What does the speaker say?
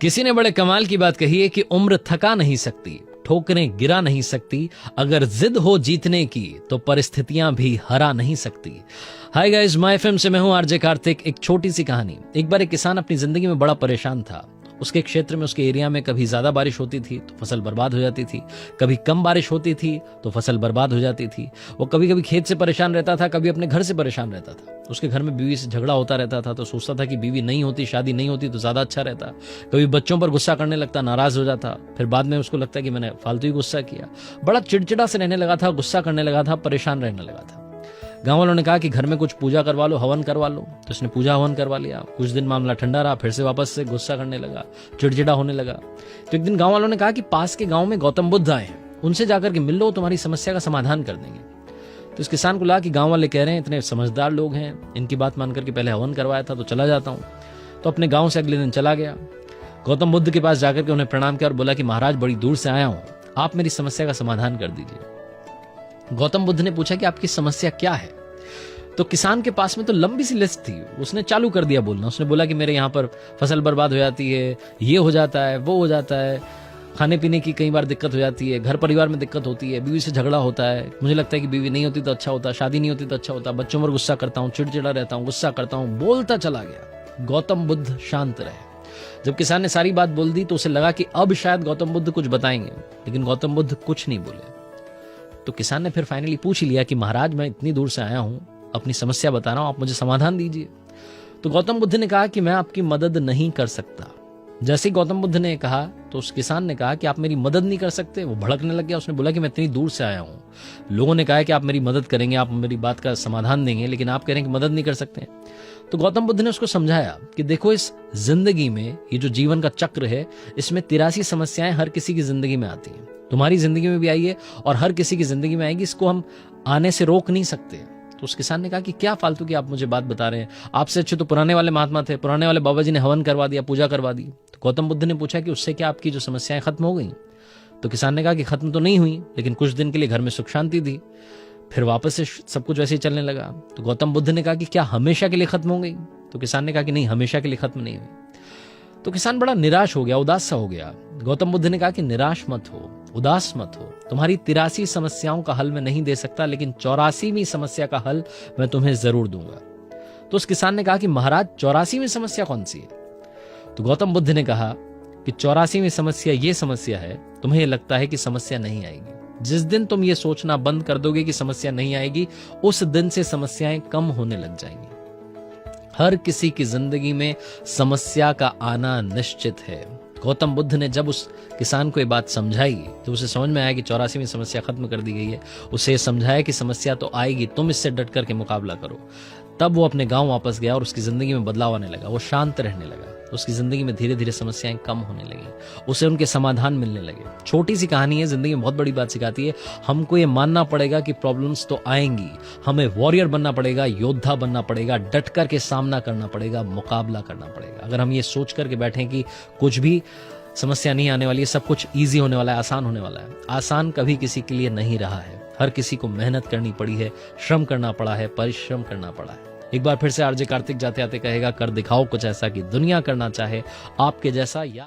किसी ने बड़े कमाल की बात कही है कि उम्र थका नहीं सकती, ठोकरें गिरा नहीं सकती, अगर जिद हो जीतने की तो परिस्थितियां भी हरा नहीं सकती। हाय गाइस, माय एफएम से मैं हूं आरजे कार्तिक। एक छोटी सी कहानी। एक बार एक किसान अपनी जिंदगी में बड़ा परेशान था। उसके क्षेत्र में, उसके एरिया में कभी ज्यादा बारिश होती थी तो फसल बर्बाद हो जाती थी, कभी कम बारिश होती थी तो फसल बर्बाद हो जाती थी। वो कभी कभी खेत से परेशान रहता था, कभी अपने घर से परेशान रहता था। उसके घर में बीवी से झगड़ा होता रहता था तो सोचता था कि बीवी नहीं होती, शादी नहीं होती तो ज्यादा अच्छा रहता। कभी बच्चों पर गुस्सा करने लगता, नाराज हो जाता। फिर बाद में उसको लगता कि मैंने फालतू ही गुस्सा किया। बड़ा चिड़चिड़ा से रहने लगा था, गुस्सा करने लगा था, परेशान रहने लगा था। गांव वालों ने कहा कि घर में कुछ पूजा करवा लो, हवन करवा लो। तो उसने पूजा हवन करवा लिया। कुछ दिन मामला ठंडा रहा, फिर से वापस से गुस्सा करने लगा, चिड़चिड़ा होने लगा। तो एक दिन गांव वालों ने कहा कि पास के गांव में गौतम बुद्ध आए हैं, उनसे जाकर के मिल लो, तुम्हारी समस्या का समाधान कर देंगे। तो इस किसान को लगा कि गांव वाले कह रहे हैं, इतने समझदार लोग हैं, इनकी बात मान करके पहले हवन करवाया था तो चला जाता हूं। तो अपने गांव से अगले दिन चला गया। गौतम बुद्ध के पास जाकर के उन्हें प्रणाम किया और बोला कि महाराज, बड़ी दूर से आया हूं, आप मेरी समस्या का समाधान कर दीजिए। गौतम बुद्ध ने पूछा कि आपकी समस्या क्या है। तो किसान के पास में तो लंबी सी लिस्ट थी। उसने चालू कर दिया बोलना। उसने बोला कि मेरे यहाँ पर फसल बर्बाद हो जाती है, ये हो जाता है, वो हो जाता है, खाने पीने की कई बार दिक्कत हो जाती है, घर परिवार में दिक्कत होती है, बीवी से झगड़ा होता है, मुझे लगता है कि बीवी नहीं होती तो अच्छा होता, शादी नहीं होती तो अच्छा होता, बच्चों पर गुस्सा करता हूँ, चिड़चिड़ा रहता हूँ, गुस्सा करता हूँ। बोलता चला गया। गौतम बुद्ध शांत रहे। जब किसान ने सारी बात बोल दी तो उसे लगा कि अब शायद गौतम बुद्ध कुछ बताएंगे, लेकिन गौतम बुद्ध कुछ नहीं बोले। तो किसान ने फिर फाइनली पूछ लिया कि महाराज, मैं इतनी दूर से आया हूं, अपनी समस्या बता रहा हूं, आप मुझे समाधान दीजिए। तो गौतम बुद्ध ने कहा कि मैं आपकी मदद नहीं कर सकता। जैसे ही गौतम बुद्ध ने कहा तो उस किसान ने कहा कि आप मेरी मदद नहीं कर सकते। वो भड़कने लग गया। उसने बोला कि मैं इतनी दूर से आया हूं, लोगों ने कहा है कि आप मेरी मदद करेंगे, आप मेरी बात का समाधान देंगे, लेकिन आप कह रहे हैं कि मदद नहीं कर सकते। तो गौतम बुद्ध ने उसको समझाया कि देखो, इस जिंदगी में, ये जो जीवन का चक्र है, इसमें 83 समस्याएं हर किसी की जिंदगी में आती हैं। तुम्हारी जिंदगी में भी आई है और हर किसी की जिंदगी में आएगी। इसको हम आने से रोक नहीं सकते। तो उस किसान ने कहा कि क्या फालतू की आप मुझे बात बता रहे हैं, आपसे अच्छे तो पुराने वाले महात्मा थे, पुराने वाले बाबा जी ने हवन करवा दिया, पूजा करवा दी। तो गौतम बुद्ध ने पूछा कि उससे क्या आपकी जो समस्याएं खत्म हो गई। तो किसान ने कहा कि खत्म तो नहीं हुई, लेकिन कुछ दिन के लिए घर में सुख शांति थी, फिर वापस से सब कुछ वैसे ही चलने लगा। तो गौतम बुद्ध ने कहा कि क्या हमेशा के लिए खत्म हो गई। तो किसान ने कहा कि नहीं, हमेशा के लिए खत्म नहीं हुई। तो किसान बड़ा निराश हो गया, उदास सा हो गया। गौतम बुद्ध ने कहा कि निराश मत हो, उदास मत हो, तुम्हारी 83 समस्याओं का हल मैं नहीं दे सकता, लेकिन 84वीं समस्या का हल मैं तुम्हें जरूर दूंगा। तो उस किसान ने कहा कि महाराज, 84वीं समस्या कौन सी है। तो गौतम बुद्ध ने कहा कि 84वीं समस्या ये समस्या है, तुम्हें ये लगता है कि समस्या नहीं आएगी। जिस दिन तुम ये सोचना बंद कर दोगे कि समस्या नहीं आएगी, उस दिन से समस्याएं कम होने लग जाएंगी। हर किसी की जिंदगी में समस्या का आना निश्चित है। गौतम बुद्ध ने जब उस किसान को ये बात समझाई तो उसे समझ में आया कि 84वीं समस्या खत्म कर दी गई है। उसे समझाया कि समस्या तो आएगी, तुम इससे डट करके मुकाबला करो। तब वो अपने गांव वापस गया और उसकी जिंदगी में बदलाव आने लगा। वो शांत रहने लगा। उसकी जिंदगी में धीरे धीरे समस्याएं कम होने लगी, उसे उनके समाधान मिलने लगे। छोटी सी कहानी है, जिंदगी में बहुत बड़ी बात सिखाती है। हमको ये मानना पड़ेगा कि प्रॉब्लम्स तो आएंगी, हमें वॉरियर बनना पड़ेगा, योद्धा बनना पड़ेगा, डट करके सामना करना पड़ेगा, मुकाबला करना पड़ेगा। अगर हम ये सोच करके बैठें कि कुछ भी समस्या नहीं आने वाली है, सब कुछ ईजी होने वाला है, आसान होने वाला है, आसान कभी किसी के लिए नहीं रहा है। हर किसी को मेहनत करनी पड़ी है, श्रम करना पड़ा है, परिश्रम करना पड़ा है। एक बार फिर से आरजे कार्तिक जाते आते कहेगा, कर दिखाओ कुछ ऐसा कि दुनिया करना चाहे आपके जैसा। या